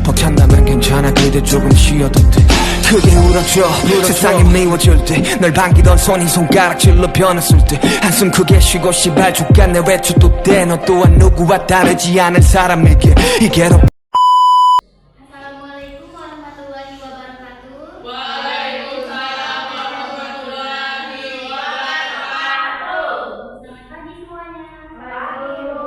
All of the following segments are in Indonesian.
벅찬다면 괜찮아 그대 조금 쉬어도 돼 크게 울어줘 세상이 미워질 때 널 반기던 손이 손가락질로 변했을 때 한숨 크게 쉬고 시발 죽겠네 외쳐도 돼 너 또한 누구와 다르지 않은 사람에게 이게 더 Assalamualaikum warahmatullahi wabarakatuh. Waalaikumsalam warahmatullahi wabarakatuh. Selamat pagi semuanya. Pagi, Bu.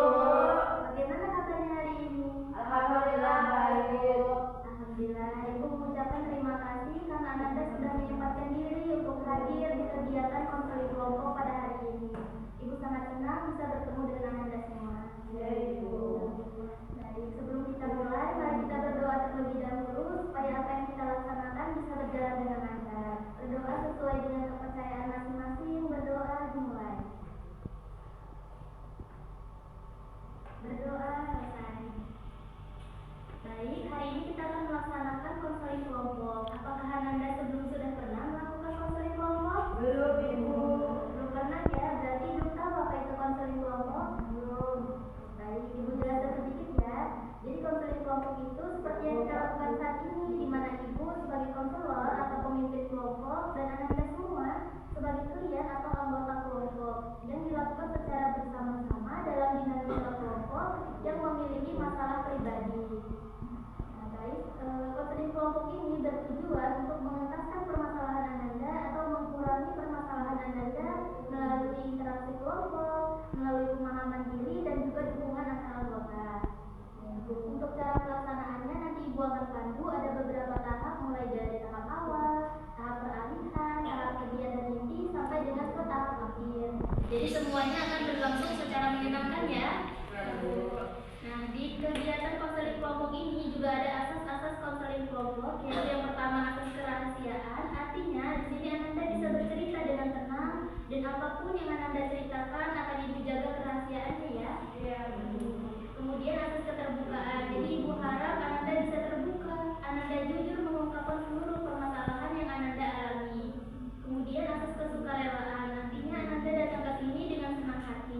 Bagaimana kabarnya hari ini? Alhamdulillah baik, Bu. Alhamdulillah, Ibu mengucapkan terima kasih karena Anda sudah menyempatkan diri untuk hadir di kegiatan konseling kelompok pada hari ini. Ibu sangat senang bisa bertemu dengan Anda semua. Ya, Ibu. Baik, sebelum kita mulai, mari kita berdoa terlebih dahulu supaya apa yang kita laksanakan bisa berjalan dengan lancar. Berdoa sesuai dengan kepercayaan masing-masing. Berdoa dimulai. Berdoa selesai. Baik, hari ini kita akan melaksanakan konseling kelompok. Apakah Anda sebelum sudah pernah melakukan konseling kelompok? Belum, Ibu. Belum pernah ya, berarti Ibu tahu apa itu konseling kelompok? Belum. Baik, Ibu jelaskan sedikit ya. Jadi konseling kelompok itu seperti yang kita lakukan saat ini, di mana Ibu sebagai konselor atau pemimpin kelompok dan Anda semua sebagai klien atau anggota kelompok yang dilakukan secara bersama-sama dalam dinamika kelompok yang memiliki masalah pribadi. Nah, baik, konseling kelompok ini bertujuan untuk mengentaskan permasalahan Anda atau mengurangi permasalahan Anda melalui interaksi kelompok, melalui pemahaman diri dan juga dukungan antar anggota. Untuk cara pelaksanaannya nanti Ibu akan pandu ada beberapa tahap mulai dari tahap awal, tahap peralihan, tahap kegiatan inti sampai dengan ke tahap akhir. Jadi semuanya akan berlangsung secara menyenangkan ya. Nah, di kegiatan konseling kelompok ini juga ada asas-asas konseling kelompok, yaitu yang pertama asas kerahasiaan. Artinya di sini Anda bisa bercerita dengan tenang dan apapun yang Anda ceritakan akan dijaga kerahasiaannya ya. Iya, Bu. Kemudian asas keterbukaan. Jadi Ibu harap Anda bisa terbuka, Anda jujur mengungkapkan seluruh permasalahan yang Anda alami. Kemudian asas kesukarelaan. Nantinya Anda datang ke sini dengan senang hati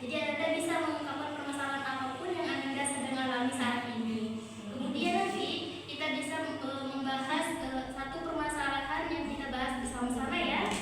Jadi Ananda bisa mengungkapkan permasalahan apapun yang Ananda sedang alami saat ini. Kemudian nanti kita bisa membahas satu permasalahan yang kita bahas bersama-sama ya.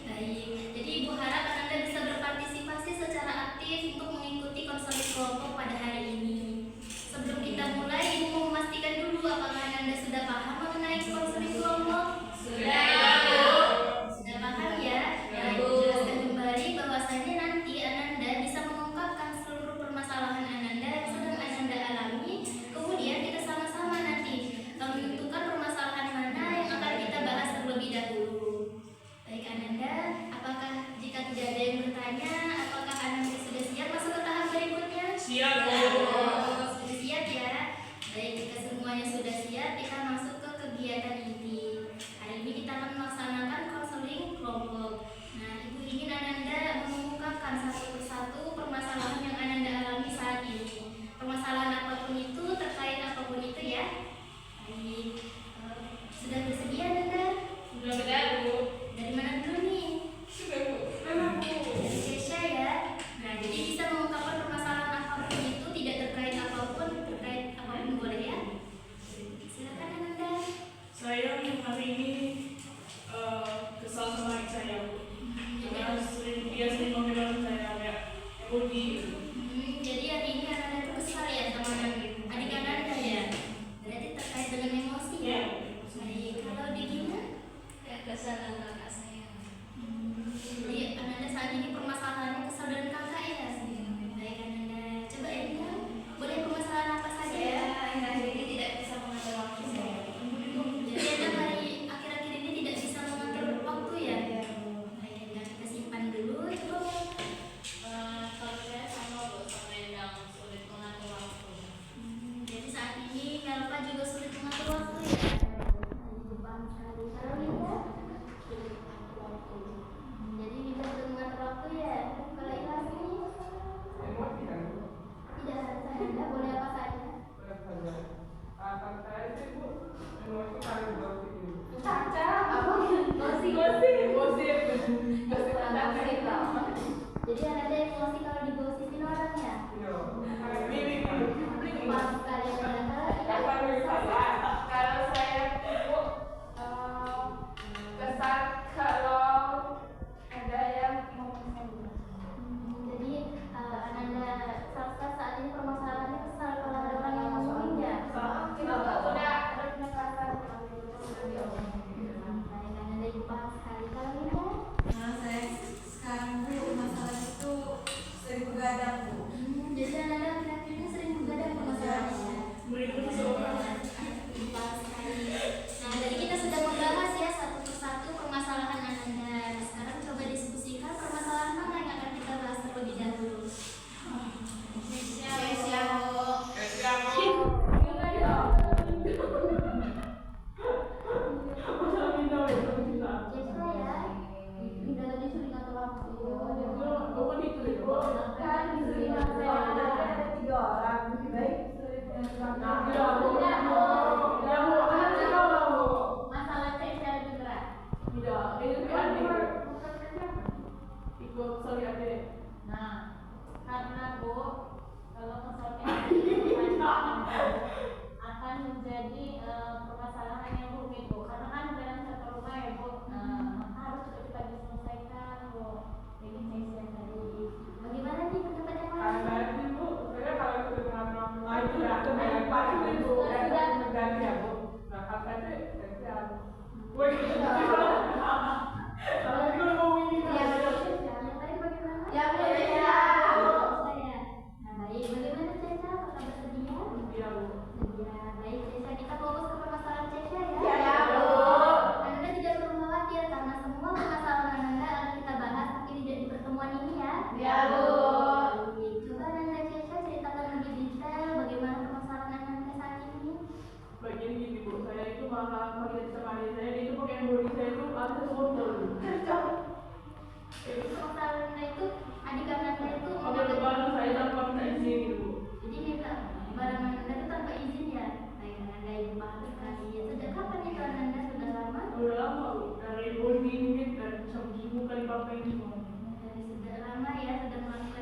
Baik, jadi Ibu harap Ananda bisa berpartisipasi secara aktif untuk mengikuti konseling kelompok pada hari ini. Sebelum kita mulai, Ibu mau memastikan dulu apakah Ananda sudah paham mengenai konseling kelompok? Sudah paham ya? Jelaskan kembali bahwasanya nanti Ananda bisa mengungkapkan seluruh permasalahan Ananda yang sedang Ananda alami. Kemudian kita sama-sama nanti menentukan permasalahan mana yang akan kita bahas terlebih dahulu. Baik Ananda, apakah jika tidak ada yang bertanya, apakah Ananda sudah siap masuk ke tahap berikutnya? Siap, Bu. Sudah siap ya? Baik, jika semuanya sudah siap, kita masuk ke kegiatan inti. Hari ini kita akan melaksanakan konseling kelompok. Nah, Ibu ingin Ananda mengungkapkan satu persatu permasalahan yang Ananda alami saat ini. Permasalahan apapun itu, terkait apapun itu ya. Baik, sudah bersedia Ananda? Sudah, Bu. Dari mana dulu nih? Sudah, Bu. Dari Kesha ya. Nah, jadi bisa mengungkapkan permasalahan apapun itu, tidak terkait apapun boleh ya. Silakan Ananda. Saya hari ini kesal sama adik saya, Bu. Karena dia sering memanggil saya kayak Budi. Jadi hari ini Ananda itu kesal ya sama adik Ananda ya. Berarti terkait dengan emosi ya. Ya. Baik, kalau Dina? Kesal dengan kakak saya. Jadi Ananda saat ini permasalahannya kesal dengan kakak ya. Baik Ananda, coba ya Dina. Boleh permasalahan apa saja ya? Akhir-akhir ini tidak bisa mengatur waktu saya. Jadi Anda hari akhir-akhir ini tidak bisa mengatur waktu ya? Baik, Anda kita simpan dulu. Coba. Kalau saya sama Bu, sama yang sulit mengatur waktu. Jadi saat ini Melva juga sulit mengatur waktu ya? Kalau Linda? Jadi Linda sulit mengatur waktu ya? Kalau Ikhlas ini? Tidak harus Anda, boleh apa saja? Jadi Anda emosi kalau digosipin orang ya? Pas sekali Kalau saya ibu kesal kalau ada yang mau Jadi Ananda Salsa saat ini permasalahannya kesal kalau ada orang yang ngomongin ya? kita sudah ada pendekatan. Baik, Ananda ibu paham sekali. Kalau Linda? Nah, saya sekarang Bu, masalah itu sering begadang Bu. Jadi Ananda akhir-akhir ini sering begadang permasalahannya. Berikut seorang. Paham sekali. Nah, tadi kita sudah membahas ya satu persatu permasalahan Ananda. Nah, sekarang coba diskusikan permasalahan mana yang akan kita bahas terlebih dahulu. Siap Bu. Jessica ya, Linda tadi sering ngatur waktu. Kan di sini ada 3 orang, lebih baik Masalah Jessica lebih berat. Nah, karena Bu, kalau kesalnya akan menjadi permasalahan yang rumit Bu. Karena kan dalam satu rumah ya Bu, maka harus cepat diselesaikan Bu. Jadi saya tadi. Bagaimana nih pendapat yang lain? Yang tadi bagaimana? Ya boleh ya. Saya. Nah, baik. Bagaimana Ceca? Apakah bersedia? Sedia. Baik, Ceca. Kita fokus ke permasalahan Ceca ya. Ya, Bu. Anda tidak perlu khawatir karena semua permasalahan Anda akan kita bahas tapi tidak di pertemuan ini ya. Ya, Bu. Baik. Coba Anda Ceca ceritakan lebih detail bagaimana permasalahan Anda saat ini. Bagian gini Bu, saya itu malah pakai sama adik saya, dia itu pakai body saya itu ada botol. Permasalahan Anda itu adik Anda itu Pakai lebaran saya tanpa minta izin gitu Bu. jadi minta barang Anda itu tanpa izin ya. Baik, Anda ibu paham sekali. Ya, sejak kapan itu Anda sudah lama? Udah lama Bu, dari body mungkin dari 1.000 kali pakai ini semua. Dari sudah lama ya sudah melakukan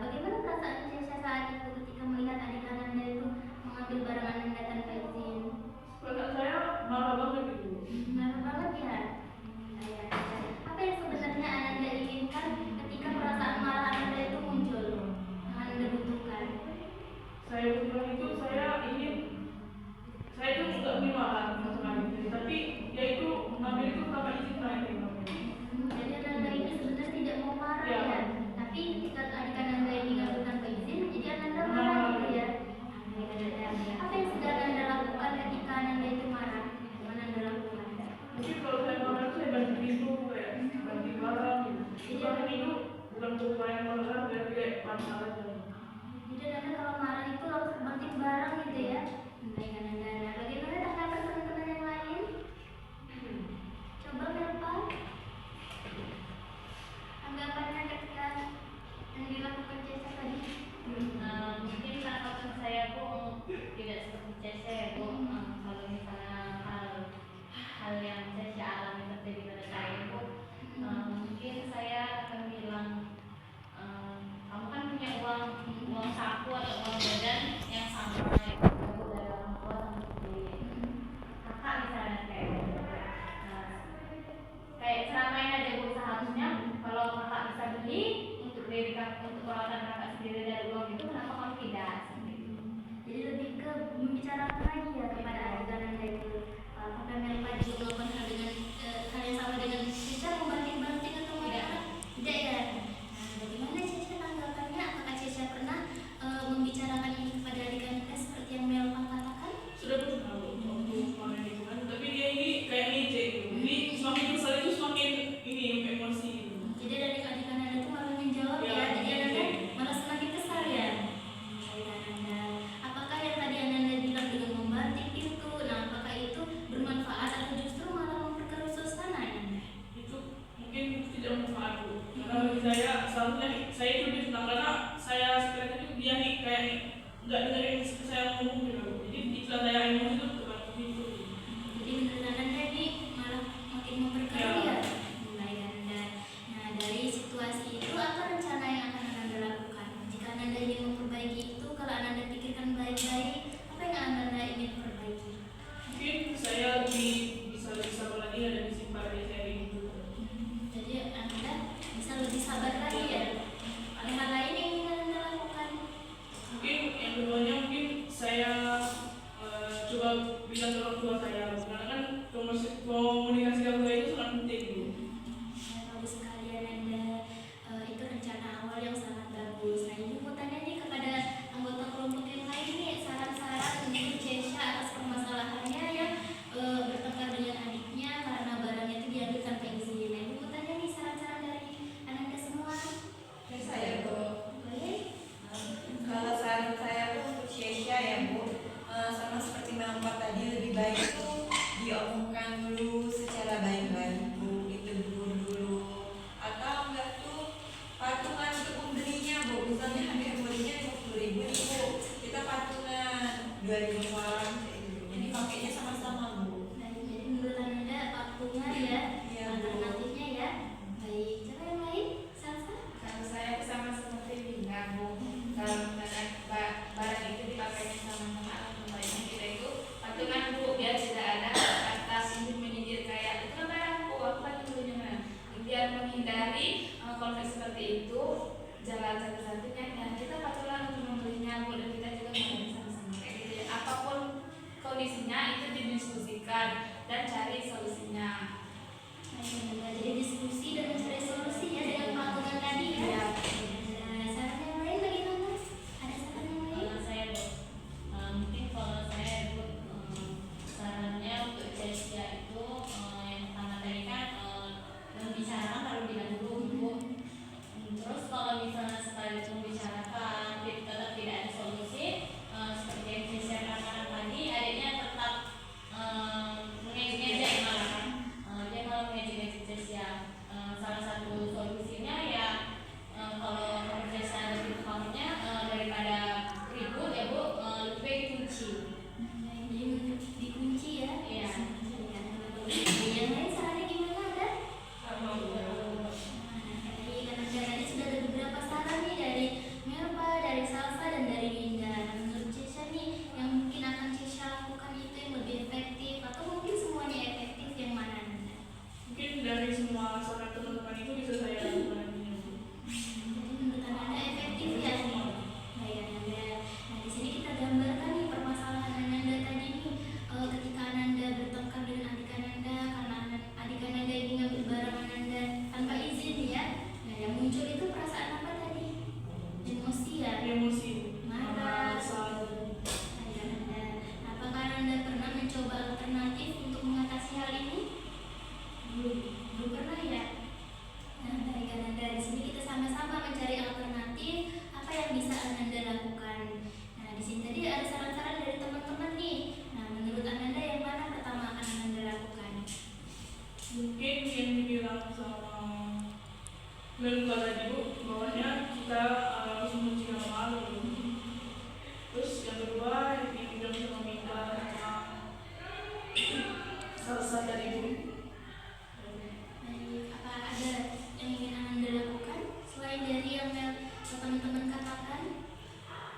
bagaimana perasaan Cesha saat itu ketika melihat adik Ananda itu mengambil barang Ananda tanpa izin? Perasaan saya marah banget gitu. Marah banget ya? Apa yang sebenarnya Ananda inginkan ketika perasaan marah Ananda itu muncul? Yang Ananda butuhkan? Saya butuhkan itu, saya itu nggak punya marah sama sekali, tapi dia itu mengambil itu tanpa izin saya. Jadi Ananda ini sebenarnya tidak mau marah Ya. ya? Tapi ketika adik Ananda ini ngambil tanpa izin, jadi Ananda marah gitu ya? Baik, Ananda. Apa yang sudah Ananda lakukan ketika Ananda itu marah? Yang Ananda lakukan? Mungkin kalau saya marah itu saya bantu pintu, kayak ganti barang gitu. Bukan itu bukan untuk yang marah, biar kayak marah aja. Jadi Ananda kalau marah itu langsung banting barang gitu ya? Baik, Ananda. Nah, bagaimana tanggapan teman-teman yang lain? Coba Melpa, tanggapannya ketika yang dilakukan Cesha tadi? Mungkin tanggapan saya Bu tidak seperti Cesha ya Bu. Kalau misalnya hal yang Cesha alami terjadi pada saya Bu, mungkin saya akan bilang kamu kan punya uang saku atau uang jajan yang sama ya Bu, dari orang tua sama dari kakak misalnya kayak gitu. Kayak selamain aja Bu, seharusnya kalau kakak bisa beli untuk diri kakak, untuk perawatan kakak sendiri dari uang itu, kenapa kamu tidak? Jadi lebih ke membicarakan lagi ya kepada adik Ananda itu. Apakah Melpa juga melakukan hal yang sama dengan Cesha, membanting-banting atau marah? Tidak ya? Nah, bagaimana Cesha tanggapannya? Apakah Cesha pernah membicarakan ini kepada adik Ananda seperti yang Melpa katakan? Sudah pernah waktu kemarin itu kan, tapi dia ini kayak ngejek gitu. Jadi semakin kesal itu semakin ini emosi gitu. Jadi adik-adik Ananda itu malah menjawab ya, jadi Ananda malah semakin kesal ya. Baik, Ananda. Apakah yang tadi Ananda bilang dengan membanting pintu, nah apakah itu bermanfaat atau justru malah memperkeruh suasana Ananda? Itu mungkin tidak bermanfaat Bu. Karena bagi saya seharusnya saya itu lebih senang karena saya sekiranya itu dia nih kayak nggak dengerin saya ngomong gitu. Jadi istilah saya emosi itu terbantu gitu. Jadi menurut Ananda ini malah makin memperkeruh ya. Baik, Ananda. Nah, dari situasi itu apa rencana yang akan Ananda lakukan? Jika Ananda ingin memperbaiki itu, kalau Ananda pikirkan baik-baik, apa yang Ananda ingin perbaiki? Mungkin saya lebih bisa lebih sabar lagi dan lebih simpel dari saya gitu. Jadi Anda bisa lebih sabar lagi ya. Ada hal lain yang ingin Anda lakukan? Mungkin yang keduanya mungkin saya coba bilang ke orang tua saya karena kan komunikasi orang tua itu sangat penting gitu. Bagus sekali Anda. Itu rencana awal yang sangat bagus. Nah, Ibu mau tanya nih kepada anggota kelompok yang lain nih, saran-saran untuk Cesha atas permasalahannya yang bertengkar dengan adiknya karena barangnya itu diambil tanpa izin. Nah, Ibu mau tanya nih saran-saran dari Ananda semua. Saya Bu, Boleh? kalau saran saya tuh untuk Cesha ya Bu, sama seperti Melpa tadi, lebih baik itu diomongkan dulu secara baik-baik Bu, ditegur dulu, atau enggak tuh patungan untuk membelinya Bu. Misalnya harga belinya 50.000 nih Bu, kita patungan 2.000 orang kayak gitu. Jadi pakainya sama-sama Bu. Nah, jadi menurut Ananda patungan ya, Iya, Bu. alternatifnya ya. Baik, cara yang lain? Salsa? Kalau saya sama seperti Dinda Bu, kalau misalnya barang itu dipakainya sama-sama atau baiknya kita itu patungan Bu, biar tidak ada kata sindir menyindir kayak itu kan barangku, aku kan dulunya mana. Biar menghindari konflik seperti itu, jalan satu-satunya ya kita patungan untuk membelinya Bu, dan kita juga membeli sama-sama kayak gitu ya. Apapun kondisinya itu didiskusikan dan cari solusinya. Baik, Ananda. Jadi diskusi dan mencari solusi ya dengan patungan tadi ya. Ya. Nah, saran yang lain bagaimana? Ada saran yang lain? Kalau saya Bu, mungkin kalau saya Bu, sarannya untuk Cesha itu yang pertama tadi kan membicarakan harus dengan dulu Bu. Terus kalau misalnya setelah itu membicarakan tetap tidak ada solusi, seperti yang Cesha katakan tadi, adiknya tetap mengejek malahan sama saran teman-teman itu bisa saya lakukan nantinya, Bu. Menurut Ananda efektif ya? Baik Ananda. Nah di sini kita gambarkan nih permasalahan Ananda tadi nih. Ketika Ananda bertengkar dengan adik Ananda karena adik Ananda ingin ngambil barang Ananda tanpa izin ya. Nah yang muncul itu perasaan apa tadi? Emosi ya? Emosi, Marah. kesal. Baik Ananda. Apakah Ananda pernah mencoba alternatif untuk mengatasi hal ini? Belum pernah ya? Nah, baik Ananda, di sini kita sama-sama mencari alternatif apa yang bisa Ananda lakukan. Nah, di sini tadi ada saran-saran dari teman-teman nih. Nah, menurut Ananda yang mana pertama akan Ananda lakukan? Mungkin yang dibilang sama Melka tadi, Bu, bahwanya kita harus mencegah malu. Terus yang kedua yang dibilang sama Mika tentang salsa tadi, Bu. Baik, apa ada yang ingin Ananda lakukan selain dari yang teman-teman katakan?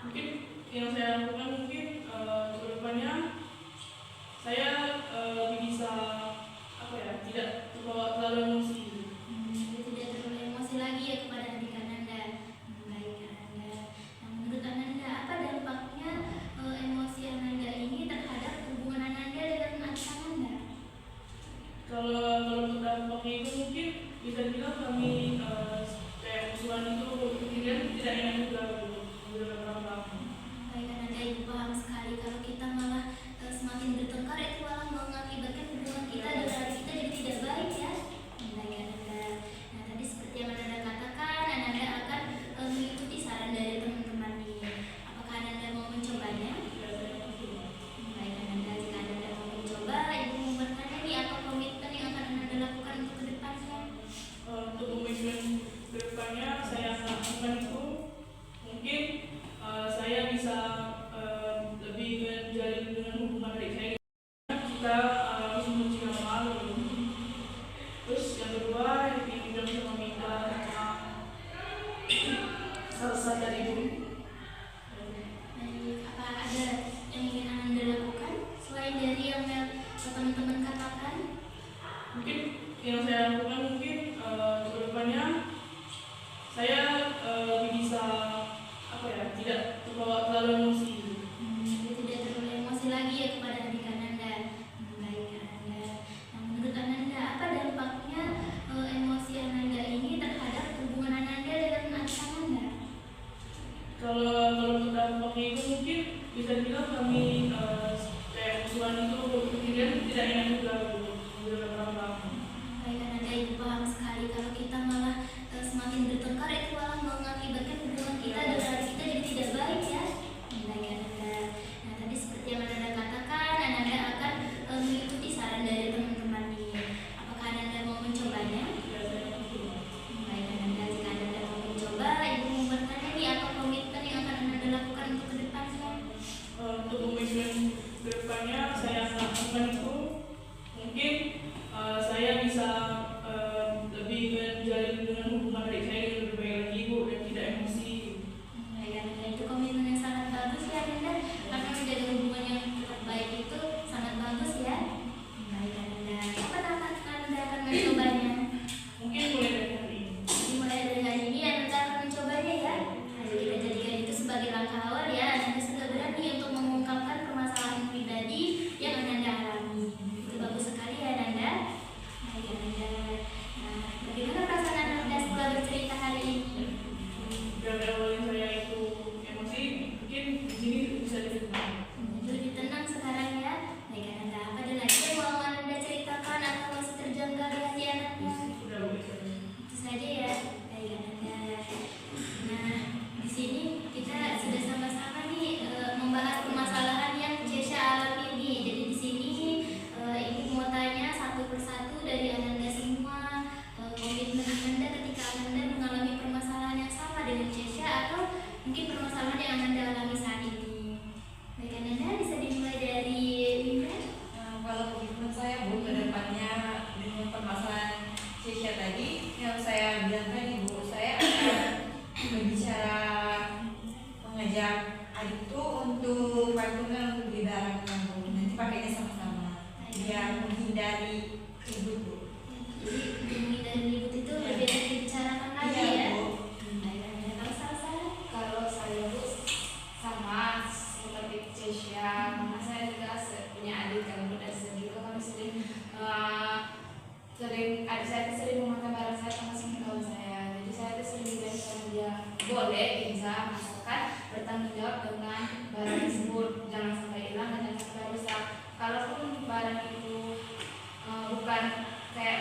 Mungkin yang saya lakukan mungkin ke depannya saya bisa apa ya, tidak terbawa terlalu emosi. Jadi tidak terlalu emosi lagi ya kepada adik Ananda. Baik Ananda. Nah, menurut Ananda apa dampaknya emosi Ananda ini terhadap hubungan Ananda dengan adik Ananda? Kalau untuk dampaknya itu mungkin bisa dibilang kami kayak musuhan itu kemudian tidak enak juga beberapa. Baik Ananda, ibu paham sekali kalau kita malah semakin bertengkar itu malah mengakibatkan hubungan kita dengan adik kita jadi tidak baik ya. Baik Ananda. Nah tadi seperti yang Ananda katakan, Ananda akan mengikuti saran dari teman-teman nih. Apakah Ananda mau mencobanya? Baik Ananda, jika Ananda mau mencoba, ibu mau bertanya nih apa komitmen yang akan Ananda lakukan untuk kedepannya? Untuk komitmen kedepannya saya akan lakukan itu mungkin saya bisa lebih menjalin dengan hubungan adik saya. Kita harus mencegah malu. Terus yang kedua yang dibilang sama Mika tentang salsa tadi, Bu. Baik, apa ada yang ingin Ananda lakukan selain dari yang teman-teman katakan? Mungkin yang saya lakukan mungkin ke depannya saya bisa apa ya, tidak terbawa terlalu emosi. Jadi tidak terlalu emosi lagi ya kepada adik Ananda. Baik Ananda. Nah, menurut Ananda apa dampaknya emosi Ananda ini terhadap hubungan Ananda dengan adik Ananda? Kalau untuk dampaknya itu mungkin bisa dibilang kami kayak musuhan itu kemudian tidak enak juga beberapa. Baik Ananda, ibu paham sekali kalau kita malah semakin bertengkar itu malah mengakibatkan hubungan kita dengan adik kita jadi tidak baik ya. Baik Ananda. Nah tadi seperti yang Ananda katakan, Ananda akan mengikuti saran dari teman-teman nih. Apakah Ananda mau mencobanya? Baik Ananda, jika Ananda mau mencoba, ibu mau bertanya nih apa komitmen yang akan Ananda lakukan untuk kedepannya? Untuk komitmen kedepannya saya akan lakukan itu mungkin saya bisa lebih menjalin dengan hubungan adik saya yang lebih baik lagi, Bu, dan tidak emosi. Baik Ananda, itu komitmen yang sangat bagus ya Ananda, karena menjaga hubungan yang tetap baik itu sangat bagus ya. Baik Ananda, kapan Ananda akan mencobanya? Mungkin mulai dari hari ini. Dimulai dari hari ini Ananda akan mencobanya ya. Ayo kita jadikan itu sebagai langkah awal ya. Ananda sudah berani untuk mengungkapkan permasalahan pribadi yang Ananda alami. Itu bagus sekali ya Ananda. Baik Ananda. Nah, bagaimana perasaan Ananda setelah bercerita hari ini? Dari awalnya saya itu emosi, mungkin di sini bisa diterima. Jadi lebih tenang sekarang ya. Baik Ananda, apa ada lagi yang mau Ananda ceritakan atau masih terjanggal di hati Ananda? Sudah, Bu. Itu saja ya. Baik Ananda. Nah, di sini kita sudah sama-sama nih membahas permasalahan yang Cesha alami nih. Jadi di sini ibu mau tanya satu persatu dari Ananda semua komitmen Ananda ketika Ananda mengalami permasalahan yang sama dengan Cesha atau mungkin permasalahan yang Ananda alami saat ini. Baik Ananda, bisa dimulai dari Winda. Kalau komitmen saya, Bu, ke depannya dengan permasalahan Cesha tadi yang saya bilang tadi, Bu, saya akan berbicara mengajak adik itu untuk patungan untuk beli barangnya, Bu. Nanti pakainya sama-sama biar menghindari ribut, Bu. Jadi menghindari saya tuh sering memakai barang saya sama kawan saya. Jadi saya tuh sering bilang sama dia, boleh pinjam, asalkan bertanggung jawab dengan barang tersebut, jangan sampai hilang dan jangan sampai rusak. Kalaupun barang itu bukan kayak